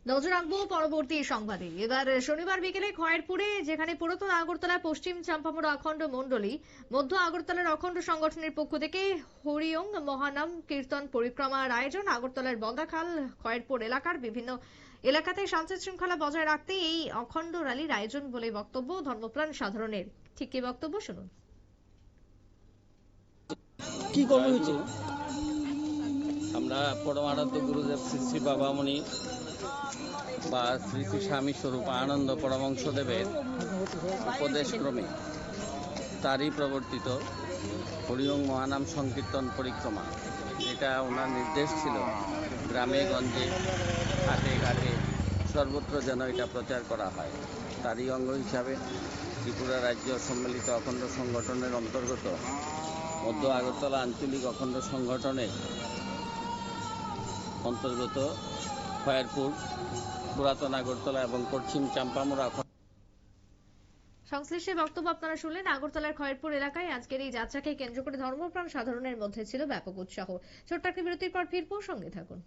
নজর রাখবো পরবর্তী সংবাদে। এবার শনিবার বিকেলে খয়েরপুরে, যেখানে পুরাতন আগরতলা পশ্চিম চাম্পামুড়া অখণ্ড মণ্ডলী মধ্য আগরতলার অখণ্ড সংগঠনের পক্ষ থেকে হরিওং মহানাম কীর্তন পরিক্রমার আয়োজন। আগরতলার বদাখাল খয়েরপুর এলাকার বিভিন্ন এলাকাতে শান্তি শৃঙ্খলা বজায় রাখতে এই অখণ্ড র্যালির আয়োজন বলে বক্তব্য ধর্মপ্রাণ সাধারণের। ঠিক কি বক্তব্য শুনুন। কি কর্ম হয়েছে? আমরা পরমারাধ্য গুরুদেব শ্রী শ্রী বাবামণি বা শ্রী শ্রী স্বামী স্বরূপ আনন্দ পরমহংসদেবের উপদেশক্রমে তারই প্রবর্তিত হরিওং মহানাম সংকীর্তন পরিক্রমা, এটা ওনার নির্দেশ ছিল গ্রামে গঞ্জে হাটে ঘাটে সর্বত্র যেন এটা প্রচার করা হয়। তারই অঙ্গ হিসাবে ত্রিপুরা রাজ্য সম্মিলিত অখণ্ড সংগঠনের অন্তর্গত মধ্য আগরতলা আঞ্চলিক অখণ্ড সংগঠনের অন্তর্গত খয়েরপুর, পুরাতন আগরতলা এবং পশ্চিম চাম্পামুড়া সংশ্লিষ্ট বক্তব্য আপনারা শুনলেন। আগরতলার খয়েরপুর এলাকায় আজকের এই যাত্রাকে কেন্দ্র করে ধর্মপ্রাণ সাধারণের মধ্যে ছিল ব্যাপক উৎসাহ। ছোট্ট একটা বিরতির পর ফিরবো, সঙ্গে থাকুন।